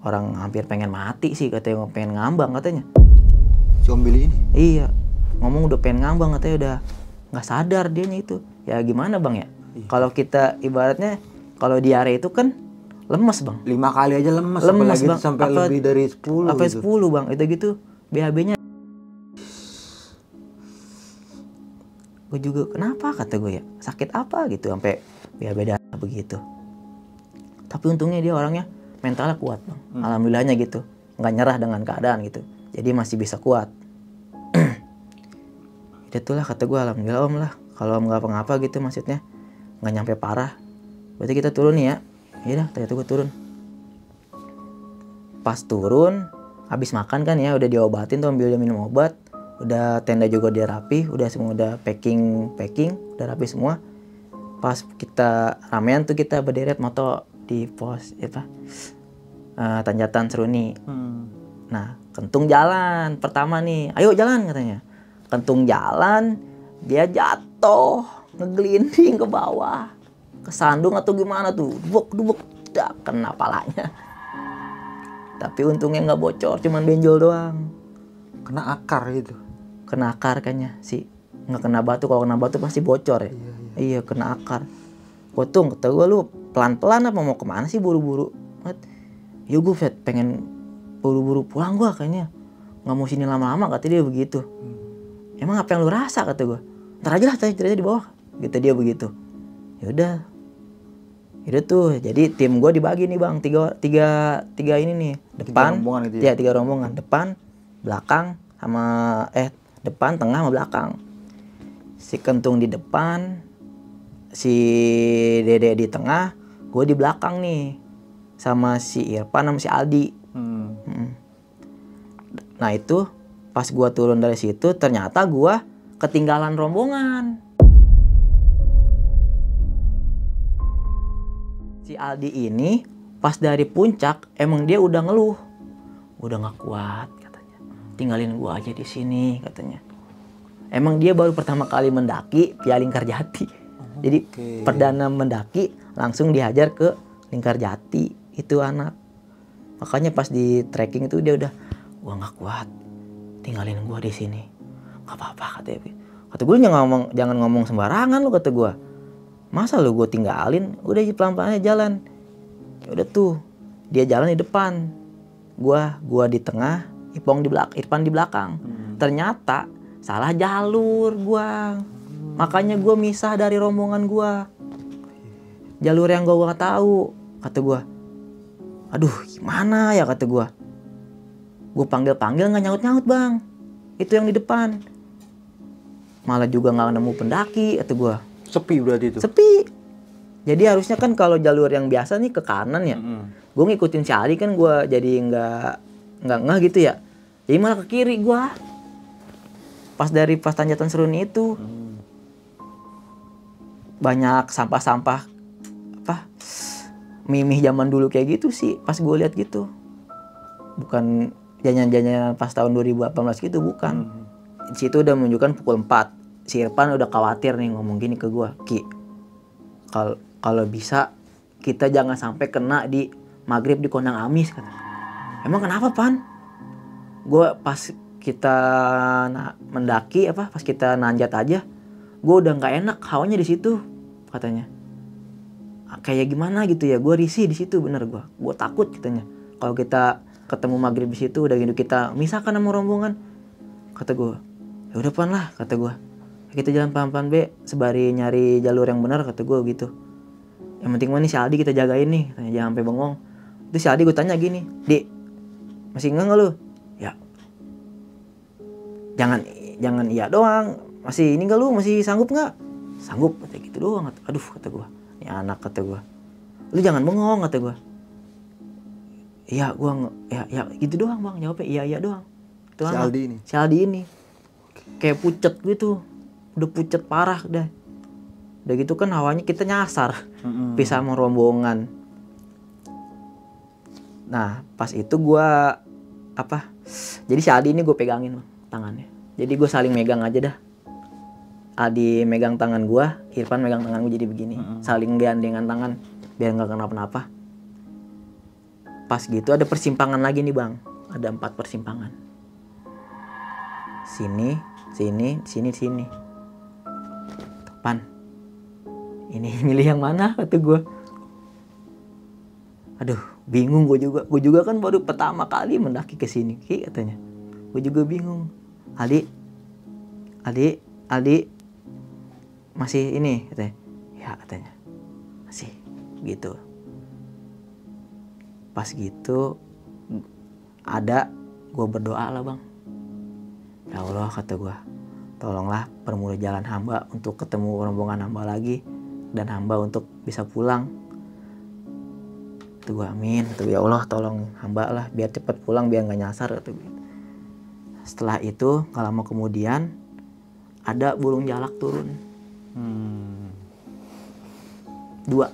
orang hampir pengen mati sih katanya, pengen ngambang katanya. Si Om Billy ini? Iya, ngomong udah pengen ngambang katanya, udah nggak sadar dianya itu. Ya gimana bang ya? Kalau kita ibaratnya kalau diare itu kan lemes bang. 5 kali aja lemes Lemes apalagi bang. sampai lebih dari 10 Sampai gitu. 10 bang. Itu gitu BAB-nya. Gue juga kenapa kata gue ya, sakit apa gitu sampai BAB darah begitu. Tapi untungnya dia orangnya mentalnya kuat bang. Alhamdulillahnya gitu, nggak nyerah dengan keadaan gitu. Jadi masih bisa kuat. Itulah kata gue, alhamdulillah om lah. Kalau om nggak apa-apa gitu maksudnya nggak nyampe parah. Berarti kita turun nih ya. Iya dah, ternyata gue turun. Pas turun, habis makan kan ya, udah diobatin tuh, ambil dia minum obat. Udah tenda juga dia rapi, udah semua udah packing, udah rapi semua. Pas kita ramean tuh kita berderet moto di pos Tanjatan Seruni. Nah, Kentung jalan pertama nih, ayo jalan katanya. Kentung jalan, dia jatuh, ngegelinding ke bawah, kesandung atau gimana tuh, dubuk, dak kena palanya. Tapi untungnya nggak bocor, cuman benjol doang. Kena akar gitu. Kena akar kayaknya sih, nggak kena batu. Kalau kena batu pasti bocor ya. Iya kena akar. Potung, kata gue lu pelan-pelan apa mau kemana sih buru-buru? Ya gue pengen buru-buru pulang gue kayaknya, nggak mau sini lama-lama kata dia begitu. Emang apa yang lu rasa kata gue? Ntar aja lah ceritanya di bawah. Gitu dia begitu. Ya udah. Itu tuh, jadi tim gue dibagi nih bang, tiga ini nih, depan, 3 rombongan gitu ya? 3 rombongan, depan, belakang, sama depan, tengah, sama belakang. Si Kentung di depan, si Dede di tengah, gue di belakang nih, sama si Irfan sama si Aldi. Nah itu pas gue turun dari situ, ternyata gue ketinggalan rombongan. Si Aldi ini pas dari puncak emang dia udah ngeluh, udah nggak kuat katanya, tinggalin gua aja di sini katanya. Emang dia baru pertama kali mendaki via Lingkarjati, jadi perdana mendaki langsung dihajar ke Lingkarjati itu anak. Makanya pas di trekking itu dia udah, gua nggak kuat, tinggalin gua di sini, nggak apa-apa katanya. Kata gue jangan ngomong sembarangan lu kata gua. Masa lu gue tinggalin, udah pelan-pelan aja jalan. Ya udah tuh, dia jalan di depan, gua di tengah, Irfan di belakang. Ternyata salah jalur gua, makanya gua misah dari rombongan gua. Jalur yang gua nggak tahu, kata gua. Aduh, gimana ya kata gua. Gua panggil nggak nyaut bang, itu yang di depan. Malah juga nggak nemu pendaki, kata gua. Sepi berarti itu? Sepi. Jadi harusnya kan kalau jalur yang biasa nih ke kanan ya. Gue ngikutin si Ali kan gue jadi nggak ngeh gitu ya. Jadi malah ke kiri gue. Pas Tanjatan Seruni itu. Banyak sampah-sampah mimih zaman dulu kayak gitu sih pas gue lihat gitu. Bukan jajan-jajanan pas tahun 2018 gitu, bukan. Di situ udah menunjukkan pukul 4. Si Irfan udah khawatir nih ngomong gini ke gue, Ki, kalau bisa kita jangan sampai kena di maghrib di kondang Amis kata. Emang kenapa Pan? Gue pas kita mendaki pas kita nanjat aja, gue udah nggak enak hawanya di situ katanya. Kayak gimana gitu ya, gue risih di situ bener gue takut katanya. Kalau kita ketemu maghrib di situ udah gitu kita misalkan sama rombongan, kata gue. Ya udah Pan lah kata gue. Kita jalan pelan-pelan be, sebari nyari jalur yang benar kata gue gitu. Yang penting mah nih si Aldi kita jagain nih, katanya, jangan sampai bengong. Itu si Aldi gue tanya gini, Di, masih enggak lu? Ya, jangan iya doang. Masih ini enggak lu? Masih sanggup nggak? Sanggup kata gitu doang. Aduh kata gue, ini anak kata gue. Lu jangan bengong kata gue. Iya gue ya gitu doang bang jawabnya, iya doang. Itu si anak. Aldi ini. Si Aldi ini kayak pucet gitu. Udah pucet parah dah. Udah gitu kan hawanya kita nyasar. Pisah sama rombongan. Nah pas itu gue jadi si Aldi ini gue pegangin tangannya. Jadi gue saling megang aja dah. Aldi megang tangan gue, Irfan megang tangan gue jadi begini. Saling gandengan tangan biar gak kenapa-napa. Pas gitu ada persimpangan lagi nih bang. Ada 4 persimpangan. Sini. Pan, Ini milih yang mana kata gue. Aduh, bingung gue juga. Gue juga kan baru pertama kali mendaki ke sini, Ki, katanya. Gue juga bingung. Aldi masih ini katanya. Ya katanya. Masih gitu. Pas gitu ada gue berdoa lah bang. Ya Allah kata gue, tolonglah permudah jalan hamba untuk ketemu rombongan hamba lagi dan hamba untuk bisa pulang. Tuh gue amin, tuh ya Allah tolong hamba lah biar cepat pulang biar nggak nyasar tuh. Setelah itu nggak lama kemudian ada burung jalak turun. Dua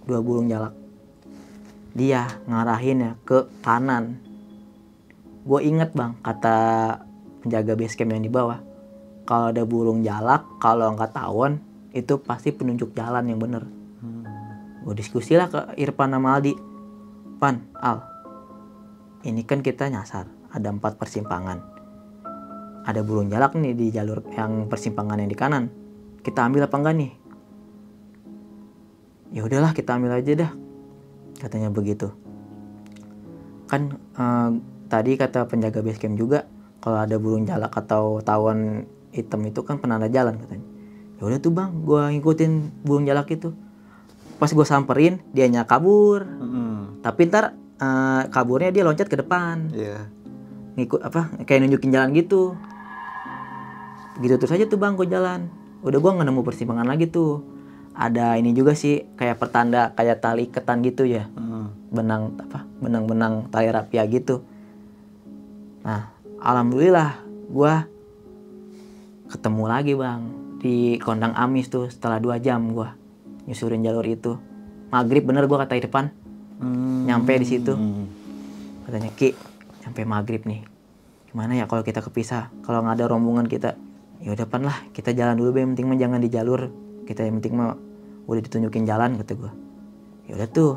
burung jalak. Dia ngarahin ya ke kanan. Gue inget bang kata penjaga base camp yang di bawah, kalau ada burung jalak kalau nggak tawon itu pasti penunjuk jalan yang bener. Gue diskusi lah ke Irfan sama Aldi. Pan, Al, ini kan kita nyasar, ada 4 persimpangan. Ada burung jalak nih di jalur yang persimpangan yang di kanan. Kita ambil apa enggak nih? Ya udahlah kita ambil aja dah. Katanya begitu. Kan tadi kata penjaga base camp juga kalau ada burung jalak atau tawon hitam itu kan penanda jalan katanya. Ya udah tuh bang, gue ngikutin burung jalak itu. Pas gue samperin, dianya kabur. Tapi ntar kaburnya dia loncat ke depan. Ngikut apa? Kayak nunjukin jalan gitu. Gitu terus aja tuh bang, gue jalan. Udah gue nggak nemu persimpangan lagi tuh. Ada ini juga sih, kayak pertanda, kayak tali iketan gitu ya. Benang tali rapia gitu. Nah, alhamdulillah gue ketemu lagi bang di Kondang Amis tuh setelah 2 jam gue nyusurin jalur itu. Maghrib bener gue kata di depan. Nyampe di situ. Katanya, Ki, nyampe maghrib nih. Gimana ya kalau kita kepisah? Kalau nggak ada rombongan kita, ya udah pan lah, kita jalan dulu, yang penting mah jangan di jalur. Kita yang penting mah udah ditunjukin jalan kata gue. Ya udah tuh.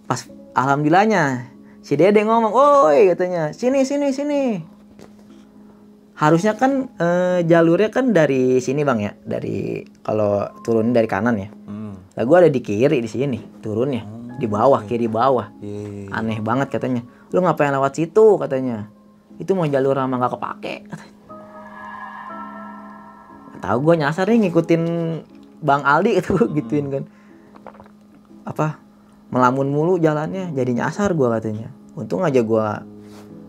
Pas alhamdulillahnya si Dede ngomong, "Oi," katanya, "Sini." Harusnya kan jalurnya kan dari sini bang ya, dari kalau turun dari kanan ya. Lah gue ada di kiri di sini turunnya, di bawah, kiri bawah. Aneh banget katanya. Lu ngapain lewat situ katanya? Itu mau jalur lama nggak kepake. Tahu gue nyasar nih ngikutin Bang Aldi itu gituin kan. Apa? Melamun mulu jalannya, jadi nyasar gue katanya. Untung aja gue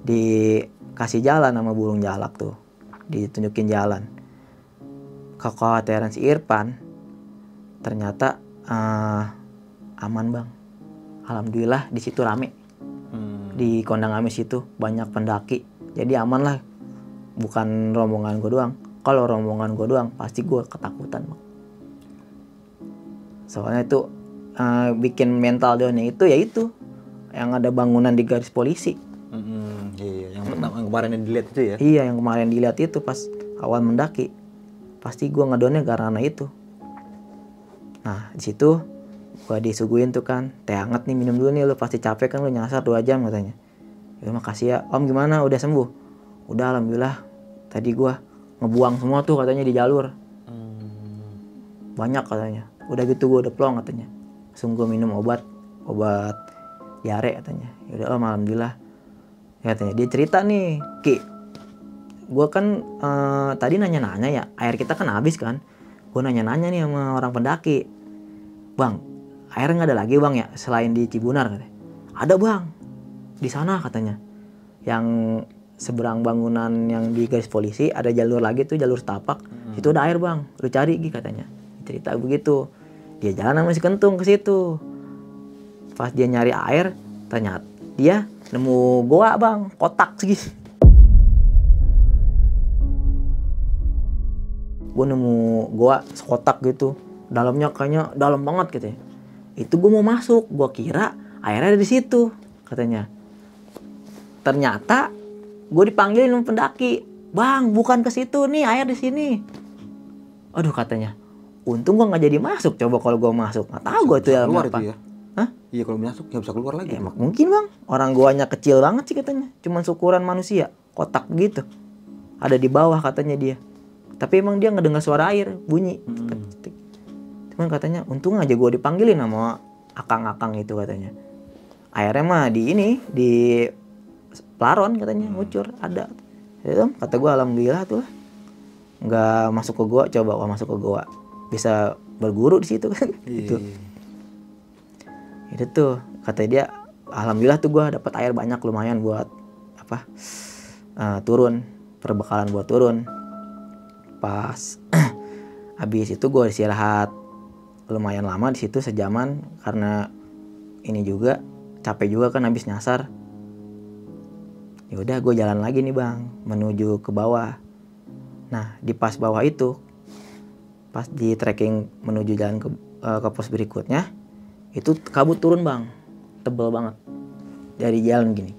dikasih jalan sama burung jalak tuh, ditunjukin jalan. Kekhawatiran si Irfan ternyata aman bang. Alhamdulillah di situ rame. Di Kondang Amis itu banyak pendaki, jadi aman lah. Bukan rombongan gue doang. Kalau rombongan gue doang pasti gue ketakutan bang. Soalnya itu bikin mental downnya itu ya itu yang ada bangunan di garis polisi. Iya, yang kemarin yang dilihat itu ya. Iya, yang kemarin dilihat itu pas awal mendaki. Pasti gue ngedownnya karena itu. Nah, di situ gue disuguhin tuh kan, teh hangat nih, minum dulu nih, lu pasti capek kan, lu nyasar 2 jam katanya. Ya makasih ya, Om, gimana udah sembuh? Udah alhamdulillah. Tadi gue ngebuang semua tuh katanya di jalur. Banyak katanya. Udah gitu gue udah plong katanya. Langsung gue minum obat diare katanya. Ya udah Om, alhamdulillah. Ya, katanya dia cerita nih, Ki, gue kan tadi nanya-nanya ya, air kita kan habis kan. Gue nanya-nanya nih sama orang pendaki, Bang, air nggak ada lagi bang ya selain di Cibunar katanya. Ada bang, di sana katanya. Yang seberang bangunan yang di garis polisi ada jalur lagi tuh, jalur setapak. Itu ada air bang, lu cari Gi katanya. Cerita begitu. Dia jalan sama si Kentung ke situ. Pas dia nyari air, ternyata dia nemu goa bang, kotak segini. Gue nemu goa sekotak gitu, dalamnya kayaknya dalam banget gitu ya. Itu gue mau masuk, gue kira airnya ada di situ katanya. Ternyata gue dipanggilin sama pendaki, Bang, bukan ke situ nih, air di sini. Aduh katanya, untung gue nggak jadi masuk. Coba kalau gue masuk, nggak tahu gue tuh ya apa. Ya? Hah? Iya, kalau masuk nggak bisa keluar lagi. Mungkin bang, orang goanya kecil banget sih katanya, cuman ukuran manusia, kotak gitu. Ada di bawah katanya dia. Tapi emang dia ngedengar suara air bunyi. Cuman katanya untung aja gue dipanggilin sama akang-akang itu katanya. Airnya mah di pelaron katanya, ngucur ada. Ya, kata gue alhamdulillah tuh lah. Nggak masuk ke gua, coba kalau masuk ke gua bisa berguru di situ kan. Gitu. Itu tuh kata dia alhamdulillah tuh gua dapat air banyak lumayan buat turun, perbekalan buat turun. Pas habis itu gua istirahat lumayan lama di situ sejaman karena ini juga capek juga kan habis nyasar. Ya udah gue jalan lagi nih bang menuju ke bawah. Nah di pas bawah itu pas di trekking menuju jalan ke pos berikutnya itu kabut turun bang, tebel banget dari jalan gini.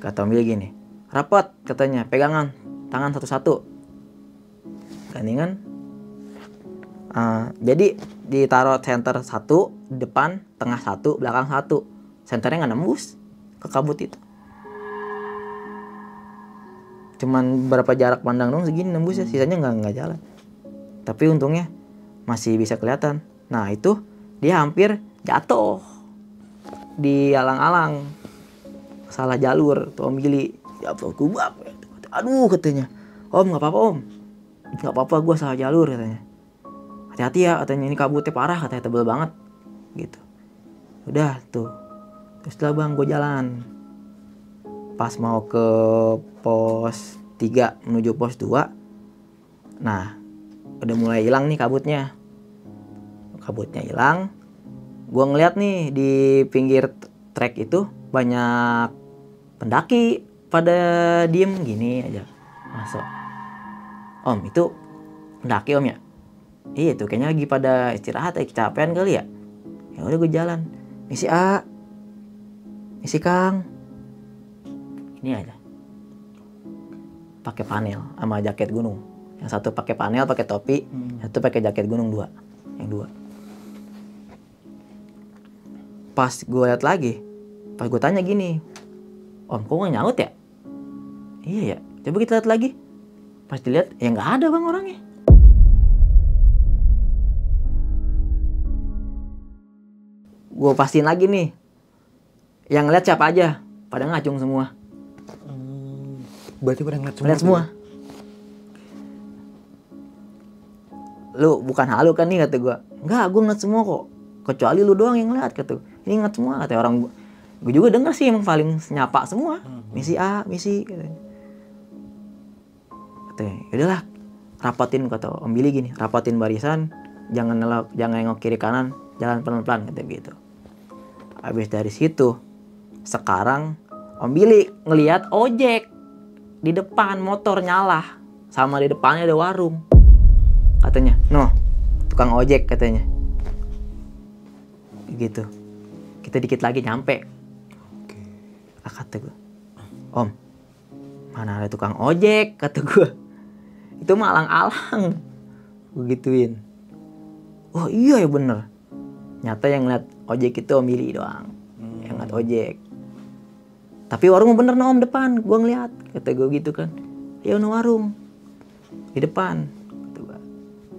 Kata Om Billy gini, rapat katanya, pegangan tangan satu-satu, gandengan. Jadi ditaruh center satu, depan, tengah satu, belakang satu. Senternya nggak nembus ke kabut itu. Cuman berapa jarak pandang dong segini nembus ya, sisanya nggak jalan. Tapi untungnya masih bisa kelihatan. Nah itu dia hampir jatuh di alang-alang, salah jalur tuh Om Billy. Ya kubab. Aduh katanya, Om nggak apa-apa Om, nggak apa-apa gue salah jalur katanya. Hati-hati ya katanya, ini kabutnya parah katanya, tebel banget gitu. Udah tuh, terus lah bang gue jalan. Pas mau ke pos 3 menuju pos 2, nah udah mulai hilang nih kabutnya hilang. Gue ngeliat nih di pinggir trek itu banyak pendaki pada diem gini aja. Masuk, Om itu pendaki Om ya? Iya tuh kayaknya lagi pada istirahat ya, kecapean kali ya. Ya udah gue jalan, misi A, misi Kang, ini aja pakai panel sama jaket gunung. Yang satu pakai panel pakai topi, satu pakai jaket gunung yang dua. Pas gue lihat lagi, pas gue tanya gini, Om kok nggak nyaut ya? Iya ya, coba kita lihat lagi. Pas dilihat ya nggak ada bang orangnya. Gue pastiin lagi nih, yang ngeliat siapa aja, pada ngacung semua. Berarti pada ngeliat semua? Ngeliat semua. Lu bukan halu kan nih kata gue. Enggak, gue ngeliat semua kok. Kecuali lu doang yang ngeliat kata. Ini ngeliat semua kata orang. Gue juga denger sih emang paling nyapa semua. Misi A, misi katanya. Katanya, yaudahlah rapatin kata Om Billy gini, rapatin barisan, jangan nengok kiri kanan, jalan pelan-pelan kata gitu. Habis dari situ, sekarang Om Billy ngelihat ojek di depan motor nyala, sama di depannya ada warung. Katanya, noh, tukang ojek katanya. Gitu. Kita dikit lagi nyampe. Kata gue, Om, mana ada tukang ojek? Kata gue. Itu mah alang-alang. Gue gituin. Oh iya ya bener. Nyata yang ngeliat ojek itu Om Billy doang. Yang ngeliat ojek. Tapi warung bener no Om depan. Gue ngeliat. Kata gue gitu kan. Ya no warung. Di depan.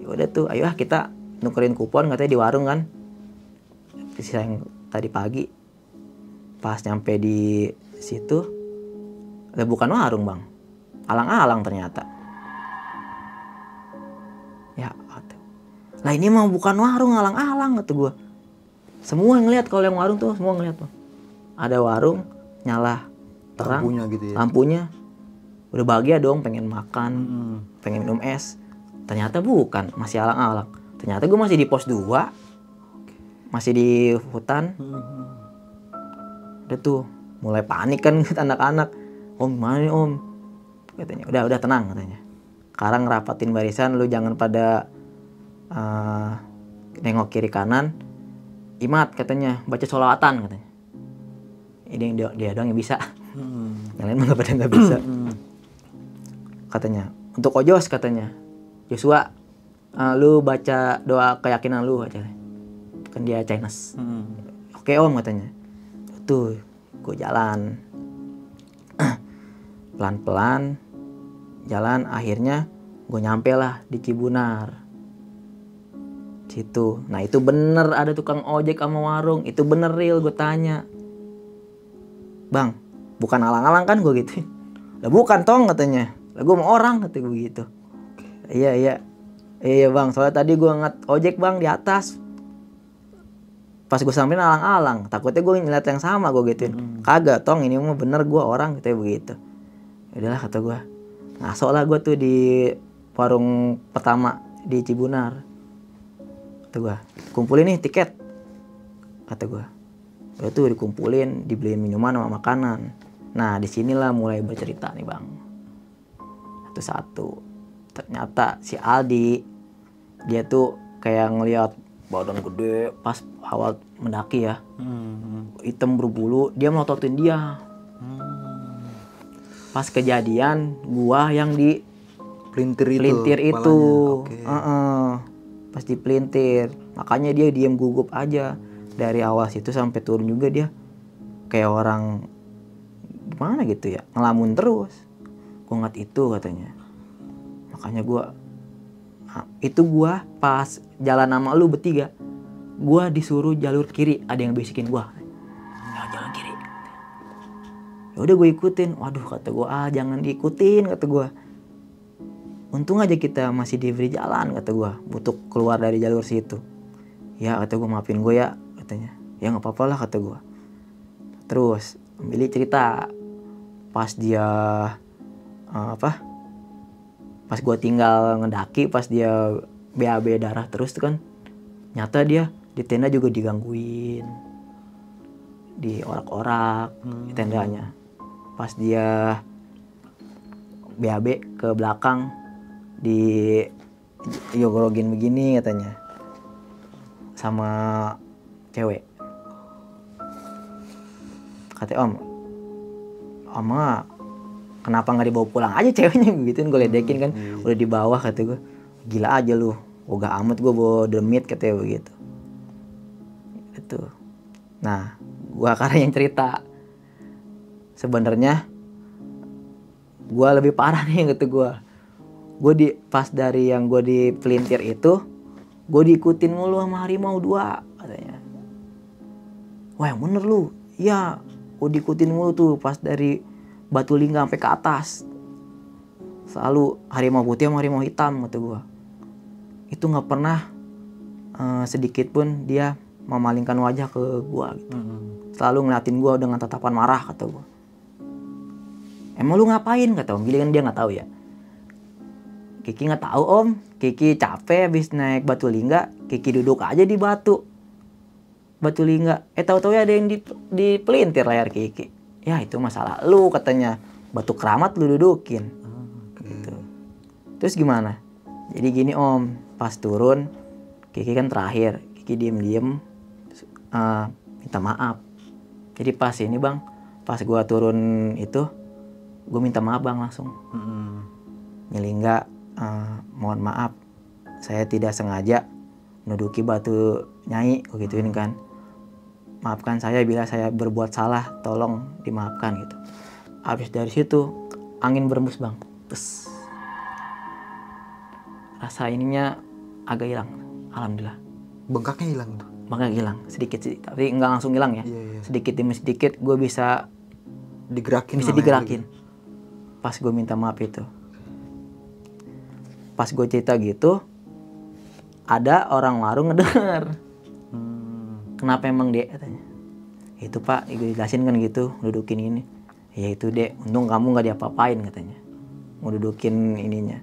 Ya udah tuh, ayo kita nukerin kupon katanya di warung kan. Sisa yang tadi pagi. Pas nyampe di situ, bukan warung bang, alang-alang ternyata. Ya, lah ini mah bukan warung, alang-alang kata gue. Semua yang ngeliat, kalau yang warung tuh semua ngeliat tuh. Ada warung nyala terang, lampunya gitu ya. Lampunya udah bahagia dong, pengen makan, pengen minum es. Ternyata bukan, masih alang-alang. Ternyata gue masih di pos 2, masih di hutan. Udah tuh mulai panik kan anak-anak. Om mana nih Om? Katanya udah tenang katanya. Sekarang rapatin barisan, lu jangan pada nengok kiri kanan. Imat katanya, baca sholawatan katanya. Ini dia doang yang bisa. Yang lain mah nggak bisa. Katanya untuk ojos katanya, Joshua, lu baca doa keyakinan lu aja. Kan dia Chinese. Oke Om katanya. Tuh, gue jalan pelan-pelan, jalan akhirnya Gue nyampe lah di Cibunar situ. Nah itu bener ada tukang ojek sama warung, itu bener real. Gue tanya, bang bukan alang-alang kan, gue gitu. Lah bukan tong katanya, lah gue mau orang kata gue gitu. Iya bang, soalnya tadi gue ngeliat ojek bang di atas, pas gue sampein alang-alang, takutnya gue ngeliat yang sama, gue gituin. Kagak tong, ini mah bener gue orang, katanya begitu. Udahlah kata gue, ngasok lah gue tuh di warung pertama di Cibunar. Kata gue, kumpulin nih tiket, kata gue. Udah tuh dikumpulin, dibeliin minuman sama makanan. Nah disinilah mulai bercerita nih bang, satu-satu. Ternyata si Aldi, dia tuh kayak ngeliat badan gede pas awal mendaki ya, hitam berbulu, dia melototin dia. Pas kejadian gua yang di pelintir itu. Okay. Pas di pelintir, makanya dia diem gugup aja dari awal situ sampai turun juga. Dia kayak orang gimana gitu ya, ngelamun terus. Gua ngeliat itu katanya, makanya gua pas jalan sama lu bertiga, gua disuruh jalur kiri, ada yang bisikin gua, ya jalan kiri. Ya udah gue ikutin. Waduh kata gua, jangan diikutin kata gua. Untung aja kita masih diberi jalan kata gua, untuk keluar dari jalur situ. Ya kata gua, maafin gue ya katanya. Ya nggak apa-apa lah kata gua. Terus Billy cerita pas dia pas gue tinggal ngedaki, pas dia BAB darah terus tuh kan, nyata dia di tenda juga digangguin, diorak-orak di tendanya. Pas dia BAB ke belakang di jogrogin begini katanya sama cewek. Katanya om kenapa nggak dibawa pulang aja ceweknya gituin. Gue ledekin kan, udah di bawah kata gue. Gila aja lu, boga amat gue bawa demit katanya begitu. Itu. Nah, gue karena yang cerita, sebenarnya gue lebih parah nih kata gue. Gue pas dari yang gue di pelintir itu, gue diikutin mulu sama harimau 2 katanya. Wah yang bener lu, iya gue diikutin mulu tuh pas dari Batu Lingga sampai ke atas. Selalu harimau putih sama harimau hitam kata gue. Itu nggak pernah sedikit pun dia memalingkan wajah ke gue gitu. Selalu ngeliatin gue dengan tatapan marah kata gue. Emang lu ngapain kata Om Billy, kan dia nggak tahu ya. Kiki nggak tahu om, Kiki capek habis naik Batu Lingga, Kiki duduk aja di Batu Lingga. Tahu-tahu ya ada yang di pelintir layar Kiki. Ya itu masalah lu katanya, batu keramat lu dudukin. Gitu. Terus gimana? Jadi gini om, pas turun Kiki kan terakhir, Kiki diem-diem minta maaf. Jadi pas ini bang, pas gua turun itu, gua minta maaf bang langsung. Nyelingga, mohon maaf, saya tidak sengaja menduduki batu Nyai, gua gituin kan. Maafkan saya bila saya berbuat salah, tolong dimaafkan gitu. Habis dari situ angin berembus bang, terus rasa ininya agak hilang, alhamdulillah. Bengkaknya hilang tuh? Bengkak hilang, sedikit, tapi nggak langsung hilang ya. Sedikit demi sedikit gue bisa digerakin. Pas gue minta maaf itu, pas gue cerita gitu, ada orang warung ngedenger. Kenapa emang dek katanya? Itu pak, gue jelasin kan gitu, dudukin ini. Ya itu dek, untung kamu nggak diapa-apain katanya, mau dudukin ininya.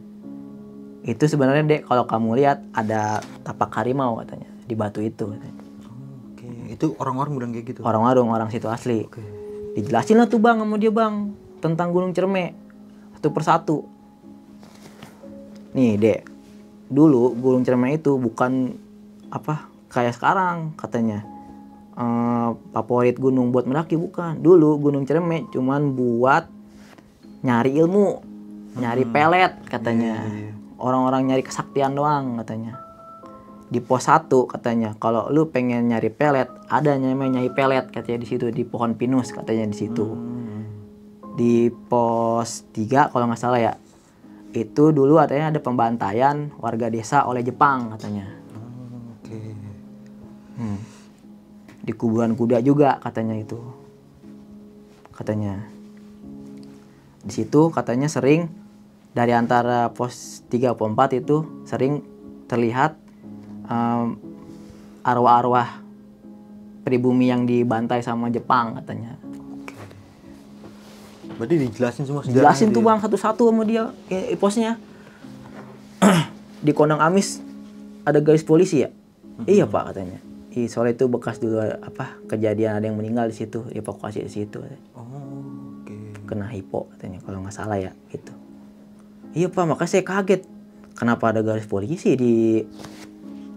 Itu sebenarnya dek, kalau kamu lihat ada tapak harimau katanya di batu itu katanya. Oke, itu orang-orang bilang kayak gitu? Orang situ asli. Oke. Dijelasin lah tuh bang sama dia bang tentang Gunung Cerme satu persatu. Nih dek, dulu Gunung Cerme itu bukan kayak sekarang katanya favorit gunung buat mendaki, bukan. Dulu Gunung Cerme cuman buat nyari ilmu, nyari pelet katanya. Orang-orang nyari kesaktian doang katanya. Di pos 1 katanya, kalau lu pengen nyari pelet, ada namanya Nyai Pelet katanya di situ, di pohon pinus katanya di situ. Di pos 3 kalau nggak salah ya, itu dulu ada pembantaian warga desa oleh Jepang katanya. Oke. Di kuburan kuda juga katanya itu. Katanya. Di situ katanya sering dari antara pos 3 atau 4 itu sering terlihat arwah-arwah pribumi yang dibantai sama Jepang katanya. Berarti dijelasin semua sejarahnya. Jelasin tuh Bang satu-satu sama dia posnya. Di Kondang Amis ada garis polisi ya? Iya Pak katanya. Soalnya itu bekas dulu kejadian ada yang meninggal di situ, evakuasi di situ. Oke. Kena hipo katanya kalau nggak salah ya gitu. Iya Pak, makanya saya kaget. Kenapa ada garis polisi di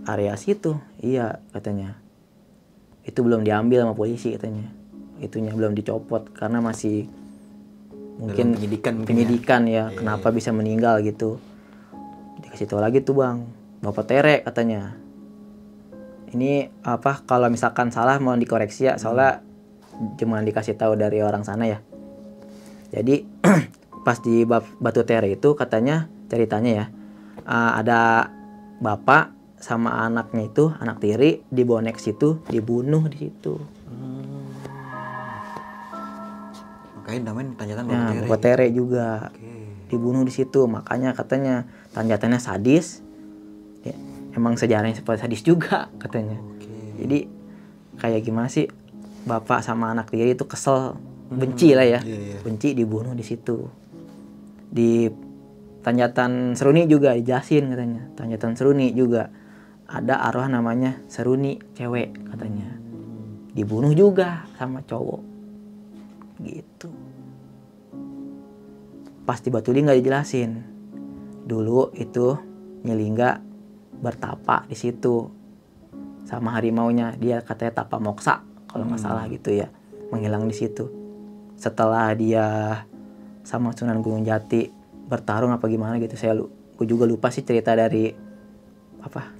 area situ? Iya katanya. Itu belum diambil sama polisi katanya. Itunya belum dicopot karena masih mungkin penyidikan ya. Kenapa bisa meninggal gitu. Dikasih tahu lagi tuh Bang, Bapak Tere katanya. Ini kalau misalkan salah mau dikoreksi ya, soalnya cuma dikasih tahu dari orang sana ya. Jadi pas di Batu Tere itu katanya ceritanya ya, ada bapak sama anaknya itu, anak tiri di bonek situ dibunuh di situ. Makanya namanya Tanjatan Bapak Tere juga dibunuh di situ. Makanya katanya Tanjatannya sadis. Ya, emang sejarahnya seperti sadis juga katanya. Jadi kayak gimana sih, bapak sama anak tiri itu kesel, benci lah ya, benci dibunuh di situ. Di Tanjatan Seruni juga dijelasin katanya. Tanjatan Seruni juga ada arwah namanya Seruni, cewek katanya. Dibunuh juga sama cowok. Gitu. Pas di Batulingga dijelasin. Dulu itu Nyilingga bertapa di situ sama harimaunya. Dia katanya tapa moksa kalau nggak salah gitu ya. Menghilang di situ. Setelah dia sama Sunan Gunung Jati bertarung apa gimana gitu, gue juga lupa sih cerita dari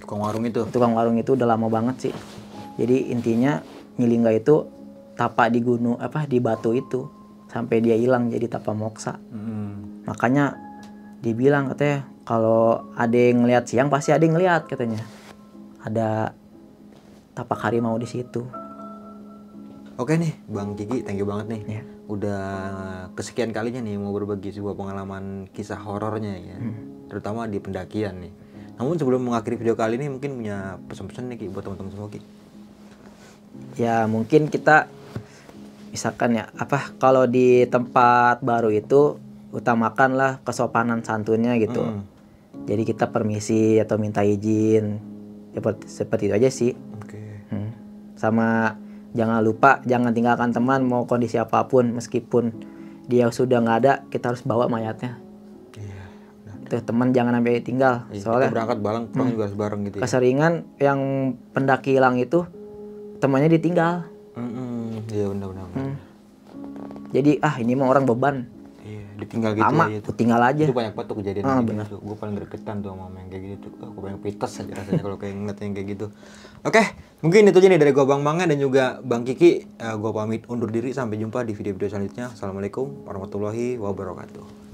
tukang warung itu. Tukang warung itu udah lama banget sih. Jadi intinya Nyilingga itu tapa di gunung di batu itu sampai dia hilang jadi tapa moksa. Makanya dibilang katanya kalau ada yang ngelihat siang pasti ada yang ngelihat katanya. Ada tapak harimau di situ. Oke nih Bang Kiki, thank you banget nih. Ya. Udah kesekian kalinya nih mau berbagi sebuah pengalaman kisah horornya ya. Terutama di pendakian nih. Namun sebelum mengakhiri video kali ini mungkin punya pesan-pesan nih Ki buat teman-teman semua Ki. Ya mungkin kita misalkan ya kalau di tempat baru itu utamakanlah kesopanan santunnya gitu. Jadi kita permisi atau minta izin seperti itu aja sih. Sama jangan lupa jangan tinggalkan teman mau kondisi apapun, meskipun dia sudah nggak ada kita harus bawa mayatnya. Itu teman jangan sampai tinggal. Soalnya kita berangkat pulang juga harus bareng gitu ya. Keseringan yang pendaki hilang itu temannya ditinggal. Iya benar. Jadi ini mah orang beban. Iya, ditinggal gitu Lama, aja tuh. tinggal aja. Itu banyak banget tuh kejadian benar. gitu. Gue paling gregetan tuh sama yang kayak gitu. Gue pengen pites aja rasanya kalau kayak ngeliat yang kayak gitu. Oke, mungkin itu aja nih dari gue Bang Manga dan juga Bang Kiki. Gue pamit undur diri, sampai jumpa di video-video selanjutnya. Assalamualaikum warahmatullahi wabarakatuh.